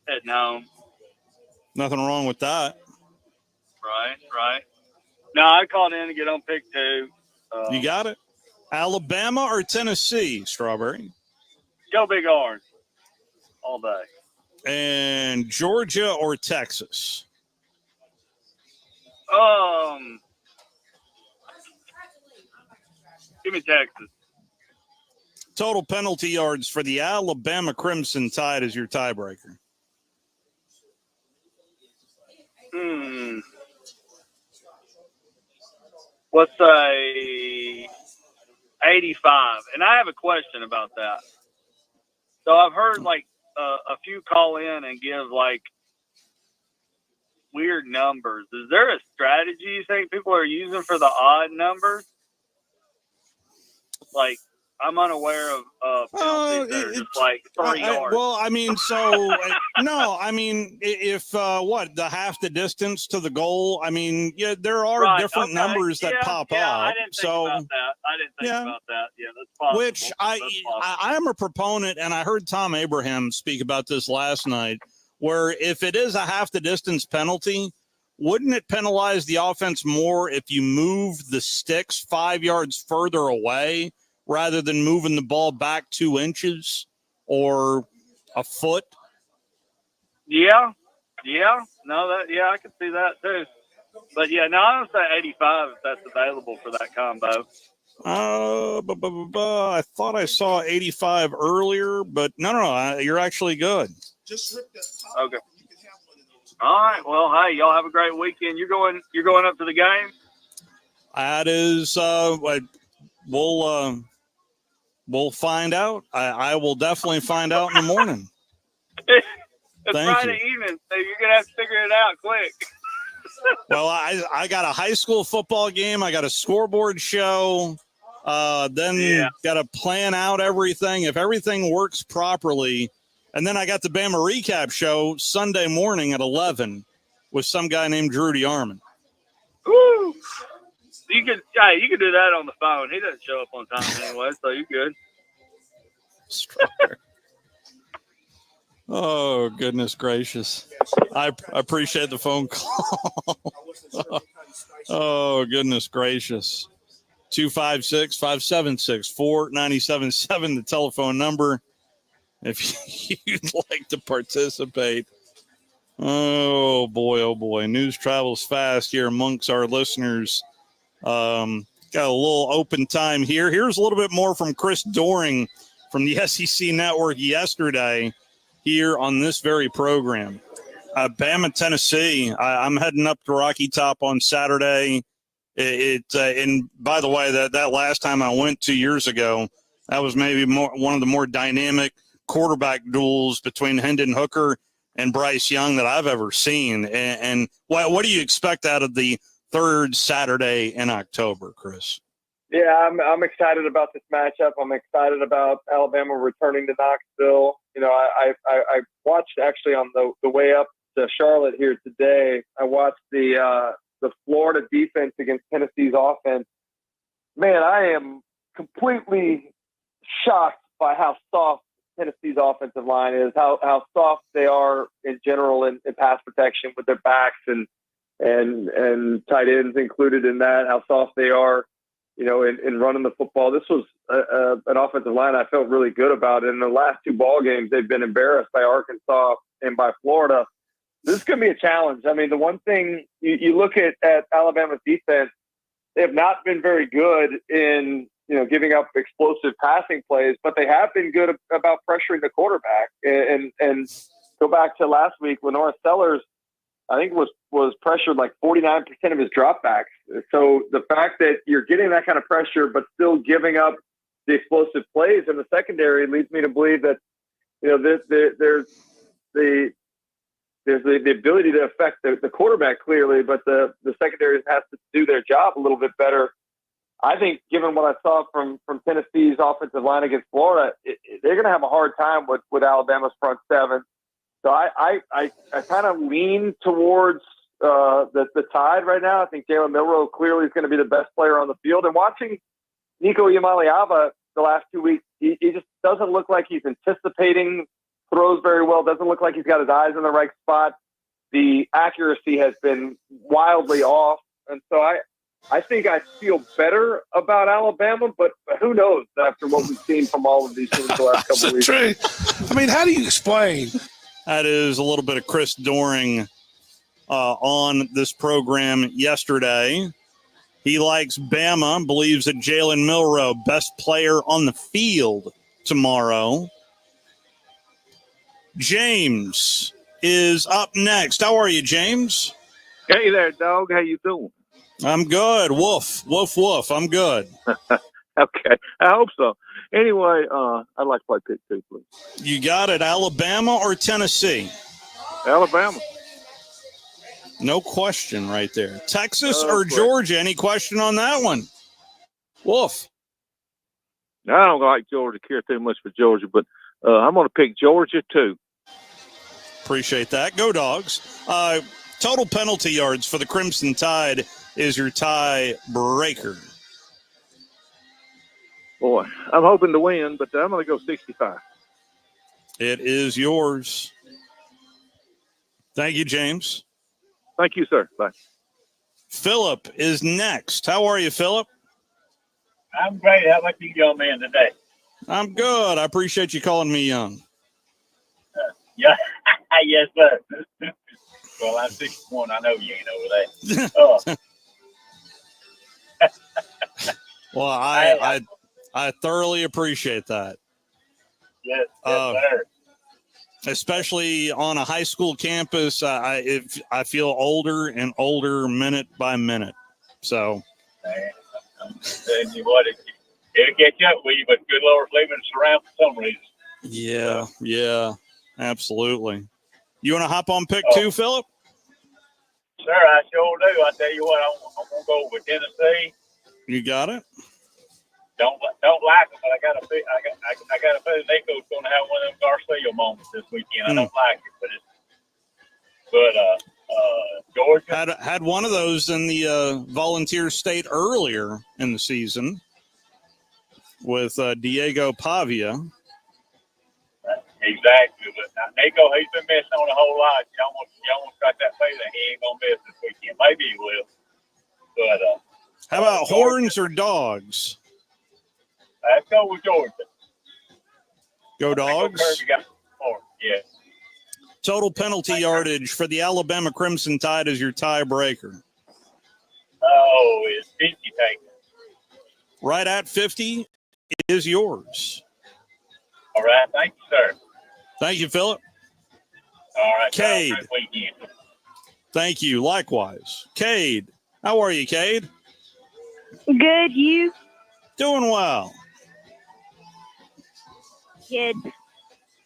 Heading home. Nothing wrong with that. Right. No, I called in to get on pick 2. You got it. Alabama or Tennessee, Strawberry? Go Big Orange. All day. And Georgia or Texas? Give me Texas. Total penalty yards for the Alabama Crimson Tide as your tiebreaker. Let's say 85. And I have a question about that. So I've heard like a few call in and give like weird numbers. Is there a strategy you think people are using for the odd numbers? Like, I'm unaware of penalties that are just like 3 yards. Well, I mean, no, I mean, if the half the distance to the goal? I mean, yeah, there are different numbers that pop up. I didn't think about that. Yeah, that's possible. Which I am a proponent, and I heard Tom Abraham speak about this last night, where if it is a half the distance penalty, wouldn't it penalize the offense more if you move the sticks 5 yards further away rather than moving the ball back 2 inches or a foot? Yeah. No, I can see that too. But yeah, no, I'm gonna say 85 if that's available for that combo. I thought I saw 85 earlier, but no, you're actually good. Okay. All right. Well, hey, y'all have a great weekend. You're going up to the game? That is, we'll find out. I will definitely find out in the morning. It's Thank Friday evening, so you're gonna have to figure it out quick. Well, I got a high school football game. I got a scoreboard show. Then got to plan out everything. If everything works properly. And then I got the Bama recap show Sunday morning at 11 with some guy named Drew DeArmond. Woo! You could do that on the phone. He doesn't show up on time anyway, so you're good. Oh, goodness gracious. I appreciate the phone call. Oh, goodness gracious. 256-576-4977, the telephone number. If you'd like to participate. Oh boy. News travels fast here amongst our listeners. Got a little open time here. Here's a little bit more from Chris Doering from the SEC Network yesterday here on this very program. Bama, Tennessee. I'm heading up to Rocky Top on Saturday. And by the way, that last time I went 2 years ago, that was maybe one of the more dynamic quarterback duels between Hendon Hooker and Bryce Young that I've ever seen. And what do you expect out of the third Saturday in October, Chris? Yeah, I'm excited about this matchup. I'm excited about Alabama returning to Knoxville. You know, I watched actually on the way up to Charlotte here today. I watched the Florida defense against Tennessee's offense. Man, I am completely shocked by how soft Tennessee's offensive line is, how soft they are in general in pass protection with their backs and tight ends included in that, how soft they are, you know, in running the football. This was an offensive line I felt really good about. In the last 2 ball games, they've been embarrassed by Arkansas and by Florida. This is going to be a challenge. I mean, the one thing you look at Alabama's defense, they have not been very good in, you know, giving up explosive passing plays, but they have been good about pressuring the quarterback. And go back to last week, Lenora Sellers, I think was pressured like 49% of his dropbacks. So the fact that you're getting that kind of pressure, but still giving up the explosive plays in the secondary leads me to believe that, you know, there's there's the ability to affect the quarterback clearly, but the secondary has to do their job a little bit better. I think, given what I saw from Tennessee's offensive line against Florida, they're going to have a hard time with Alabama's front seven. So I kind of lean towards the Tide right now. I think Jalen Milroe clearly is going to be the best player on the field. And watching Nico Iamaleava the last 2 weeks, he just doesn't look like he's anticipating throws very well. Doesn't look like he's got his eyes in the right spot. The accuracy has been wildly off. And so I think I feel better about Alabama, but who knows after what we've seen from all of these teams the last couple of weeks. True. I mean, how do you explain? That is a little bit of Chris Doring on this program yesterday. He likes Bama, believes that Jalen Milroe, best player on the field tomorrow. James is up next. How are you, James? Hey there, dog. How you doing? I'm good. Woof, woof, woof. I'm good. Okay. I hope so. Anyway, I'd like to play pick two, please. You got it. Alabama or Tennessee? Alabama. No question right there. Texas or Georgia? Any question on that one? Wolf. I don't like Georgia, care too much for Georgia, but I'm going to pick Georgia too. Appreciate that. Go Dogs. Total penalty yards for the Crimson Tide is your tie breaker. Boy, I'm hoping to win, but I'm going to go 65. It is yours. Thank you, James. Thank you, sir. Bye. Philip is next. How are you, Philip? I'm great. How about you, young man, today? I'm good. I appreciate you calling me young. Yeah, yes, sir. Well, I'm 61. I know you ain't over there. Well, I thoroughly appreciate that. Yes, sir. Especially on a high school campus, I feel older and older minute by minute. So, I'm telling you what, it'll catch up with you, but good Lord's leaving us around for some reason. Yeah, absolutely. You want to hop on pick two, Philip? Sir, I sure do. I tell you what, I'm gonna go with Tennessee. You got it. Don't like them, but I got a feeling Nico's going to have one of them Garcia moments this weekend. I don't like it, but Georgia had one of those in the Volunteer State earlier in the season with Diego Pavia. Exactly, but Nico, he's been missing on a whole lot. You almost got that feeling he ain't going to miss this weekend. Maybe he will, but how about horns or dogs? Let's go with Georgia. Go Dogs. Yeah. Total penalty yardage for the Alabama Crimson Tide is your tiebreaker. Oh, it's 50 taken. Right at 50 is yours. All right. Thank you, sir. Thank you, Philip. All right. Cade. Weekend. Thank you. Likewise. Cade. How are you, Cade? Good, you? Doing well. Good.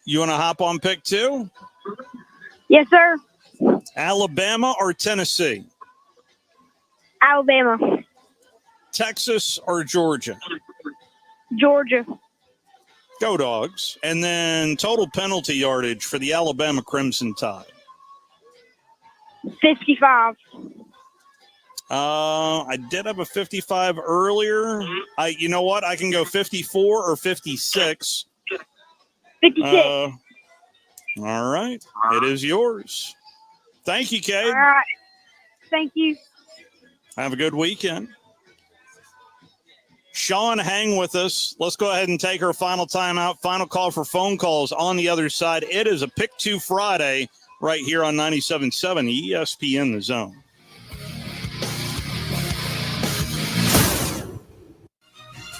You want to hop on pick two? Yes, sir. Alabama or Tennessee? Alabama. Texas or Georgia? Georgia. Go Dogs. And then total penalty yardage for the Alabama Crimson Tide. 55. I did have a 55 earlier. You know what? I can go 54 or 56. 56. All right. It is yours. Thank you, Cade. All right. Thank you. Have a good weekend. Sean, hang with us. Let's go ahead and take our final timeout. Final call for phone calls on the other side. It is a Pick 2 Friday right here on 97.7 ESPN The Zone.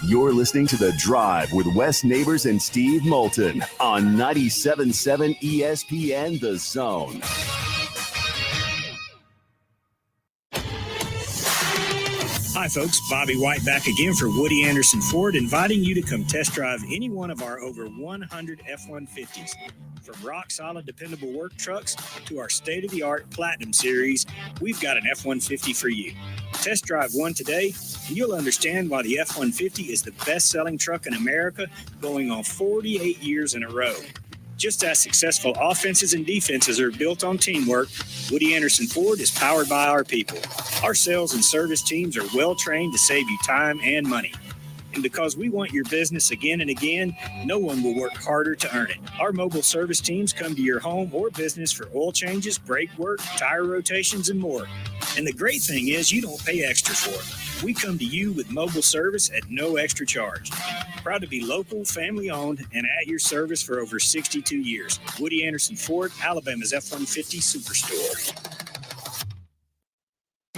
You're listening to The Drive with Wes Neighbors and Steve Moulton on 97.7 ESPN The Zone. Hi, folks. Bobby White back again for Woody Anderson Ford, inviting you to come test drive any one of our over 100 F-150s. From rock-solid, dependable work trucks to our state-of-the-art Platinum Series, we've got an F-150 for you. Test drive one today, and you'll understand why the F-150 is the best-selling truck in America, going on 48 years in a row. Just as successful offenses and defenses are built on teamwork, Woody Anderson Ford is powered by our people. Our sales and service teams are well-trained to save you time and money. And because we want your business again and again, no one will work harder to earn it. Our mobile service teams come to your home or business for oil changes, brake work, tire rotations, and more. And the great thing is you don't pay extra for it. We come to you with mobile service at no extra charge. Proud to be local, family-owned, and at your service for over 62 years. Woody Anderson Ford, Alabama's F-150 Superstore.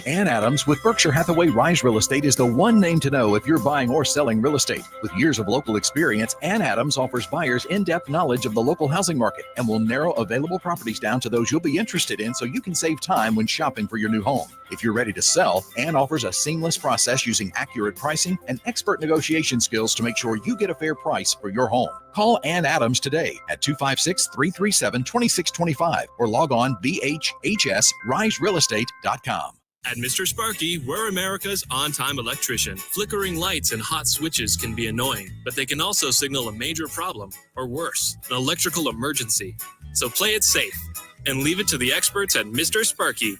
Ann Adams with Berkshire Hathaway Rise Real Estate is the one name to know if you're buying or selling real estate. With years of local experience, Ann Adams offers buyers in-depth knowledge of the local housing market and will narrow available properties down to those you'll be interested in so you can save time when shopping for your new home. If you're ready to sell, Ann offers a seamless process using accurate pricing and expert negotiation skills to make sure you get a fair price for your home. Call Ann Adams today at 256-337-2625 or log on bhhsriserealestate.com. At Mr. Sparky, we're America's on-time electrician. Flickering lights and hot switches can be annoying, but they can also signal a major problem, or worse, an electrical emergency. So play it safe and leave it to the experts at Mr. Sparky.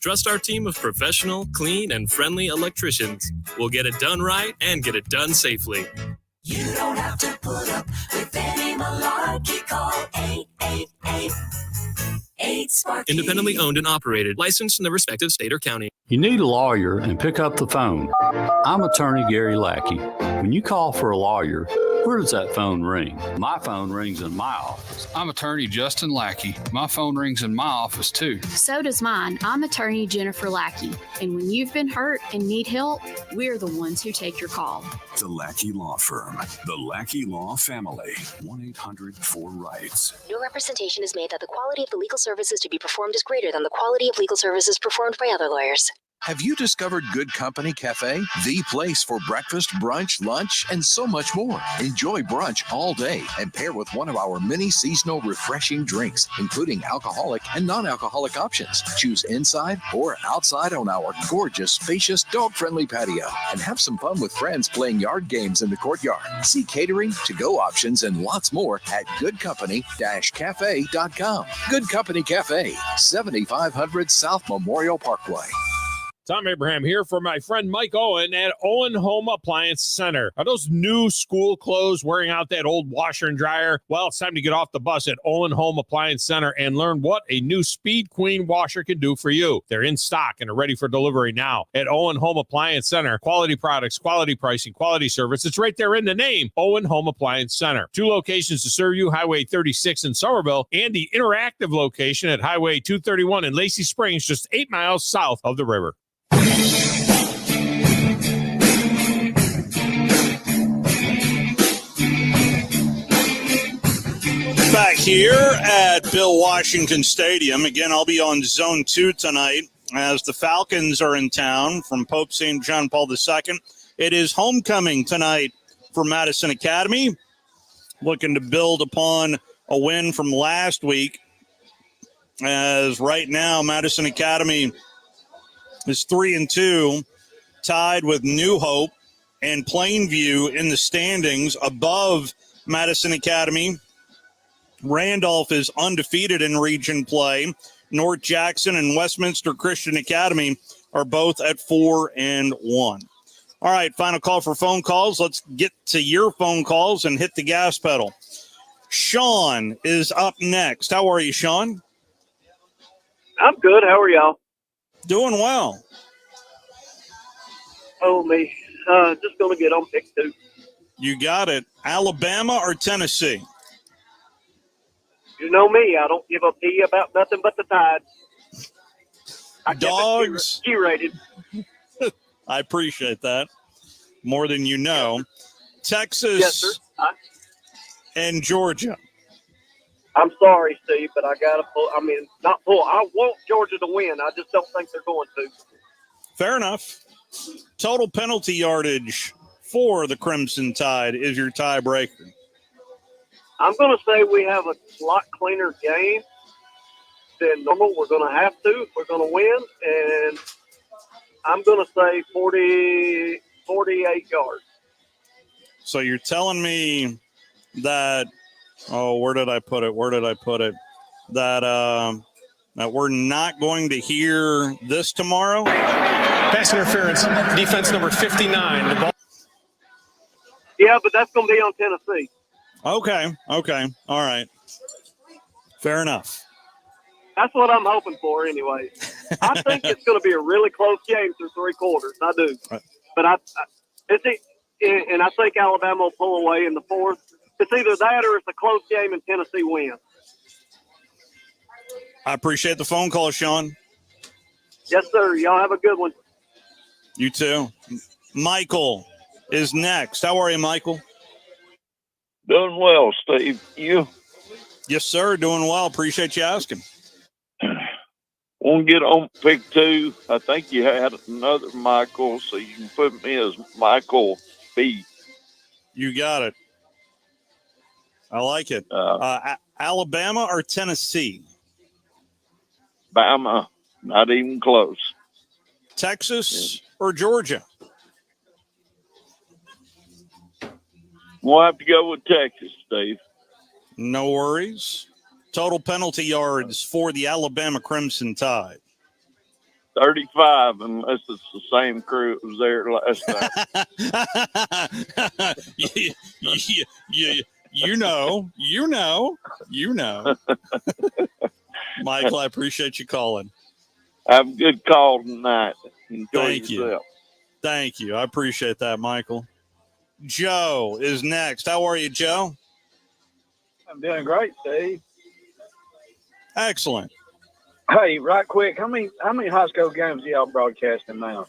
Trust our team of professional, clean, and friendly electricians. We'll get it done right and get it done safely. You don't have to put up with any malarkey. Call 888-8-SPARKY. Independently owned and operated, licensed in the respective state or county. You need a lawyer and pick up the phone. I'm attorney Gary Lackey. When you call for a lawyer, where does that phone ring? My phone rings in my office. I'm attorney Justin Lackey. My phone rings in my office too. So does mine. I'm attorney Jennifer Lackey. And when you've been hurt and need help, we're the ones who take your call. The Lackey Law Firm. The Lackey Law Family. 1-800-4-RIGHTS. No representation is made that the quality of the legal services to be performed is greater than the quality of legal services performed by other lawyers. Have you discovered Good Company Cafe? The place for breakfast, brunch, lunch, and so much more. Enjoy brunch all day and pair with one of our many seasonal refreshing drinks, including alcoholic and non-alcoholic options. Choose inside or outside on our gorgeous, spacious, dog-friendly patio and have some fun with friends playing yard games in the courtyard. See catering, to-go options, and lots more at goodcompany-cafe.com. Good Company Cafe, 7500 South Memorial Parkway. Tom Abraham here for my friend Mike Owen at Owen Home Appliance Center. Are those new school clothes wearing out that old washer and dryer? Well, it's time to get off the bus at Owen Home Appliance Center and learn what a new Speed Queen washer can do for you. They're in stock and are ready for delivery now at Owen Home Appliance Center. Quality products, quality pricing, quality service. It's right there in the name, Owen Home Appliance Center. 2 locations to serve you, Highway 36 in Somerville and the interactive location at Highway 231 in Lacey Springs, just 8 miles south of the river. Back here at Bill Washington Stadium. Again, I'll be on Zone 2 tonight as the Falcons are in town from Pope St. John Paul II. It is homecoming tonight for Madison Academy, looking to build upon a win from last week, as right now Madison Academy is 3-2, tied with New Hope and Plainview in the standings above Madison Academy. Randolph is undefeated in region play. North Jackson and Westminster Christian Academy are both at 4-1. All right, final call for phone calls. Let's get to your phone calls and hit the gas pedal. Sean is up next. How are you, Sean? I'm good. How are y'all? Doing well. Oh, me. Just going to get on pick 2. You got it. Alabama or Tennessee? You know me. I don't give a pee about nothing but the Tide. Dogs. G-rated. I appreciate that more than you know. Texas Yes, sir. and Georgia. I'm sorry, Steve, but I got to pull. I mean, not pull. I want Georgia to win. I just don't think they're going to. Fair enough. Total penalty yardage for the Crimson Tide is your tiebreaker. I'm going to say we have a lot cleaner game than normal. We're going to have to. We're going to win. And I'm going to say 48 yards. So you're telling me that, where did I put it? That we're not going to hear this tomorrow? Pass interference, defense number 59. The ball. Yeah, but that's going to be on Tennessee. Okay. All right. Fair enough. That's what I'm hoping for anyway. I think it's going to be a really close game through 3 quarters. I do. But I think Alabama will pull away in the 4th. It's either that or it's a close game and Tennessee wins. I appreciate the phone call, Sean. Yes, sir. Y'all have a good one. You too. Michael is next. How are you, Michael? Doing well, Steve. You? Yes, sir. Doing well. Appreciate you asking. Want to get on pick 2? I think you had another Michael, so you can put me as Michael B. You got it. I like it. Alabama or Tennessee? Bama, not even close. Texas or Georgia? We'll have to go with Texas, Steve. No worries. Total penalty yards for the Alabama Crimson Tide. 35, unless it's the same crew that was there last time. You know. Michael, I appreciate you calling. Have a good call tonight. Enjoy yourself. Thank you. I appreciate that, Michael. Joe is next. How are you, Joe? I'm doing great, Steve. Excellent. Hey, right quick, how many high school games are y'all broadcasting now?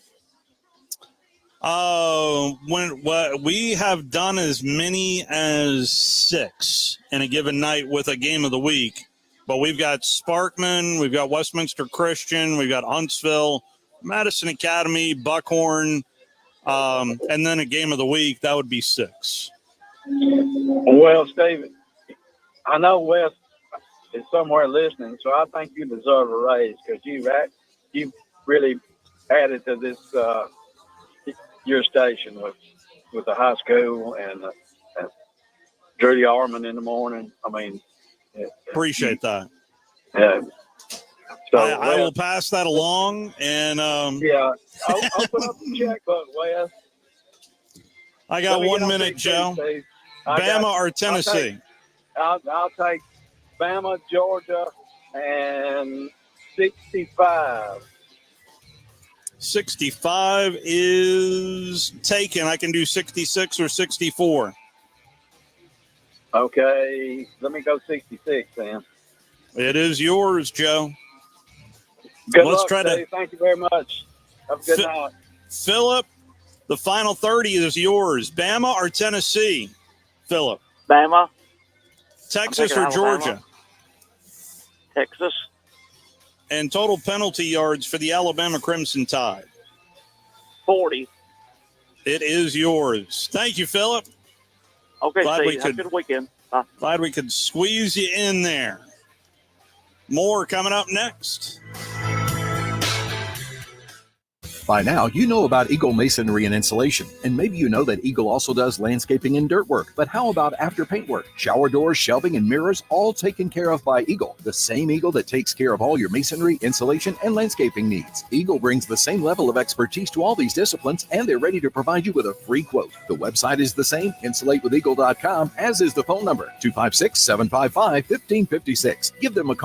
We have done as many as 6 in a given night with a game of the week. But we've got Sparkman, we've got Westminster Christian, we've got Huntsville, Madison Academy, Buckhorn, and then a game of the week. That would be 6. Well, Steve, I know Wes is somewhere listening, so I think you deserve a raise because you really added to this your station with the high school and Drew Yarman in the morning. I mean, appreciate that. Yeah. So I will pass that along, and I'll open up the checkbook, Wes. I got 1 minute, Joe. Bama or Tennessee? I'll take Bama, Georgia, and 65. 65 is taken. I can do 66 or 64. Okay, let me go 66 then. It is yours, Joe. Good luck, Dave. Thank you very much. Have a good night. Philip, the final 30 is yours. Bama or Tennessee? Philip. Bama. Texas or Georgia? Texas. And total penalty yards for the Alabama Crimson Tide? 40. It is yours. Thank you, Philip. Okay, Steve. Have a good weekend. Bye. Glad we could squeeze you in there. More coming up next. By now, you know about Eagle Masonry and Insulation, and maybe you know that Eagle also does landscaping and dirt work. But how about after paint work? Shower doors, shelving, and mirrors, all taken care of by Eagle, the same Eagle that takes care of all your masonry, insulation, and landscaping needs. Eagle brings the same level of expertise to all these disciplines, and they're ready to provide you with a free quote. The website is the same, insulatewitheagle.com, as is the phone number, 256-755-1556. Give them a call.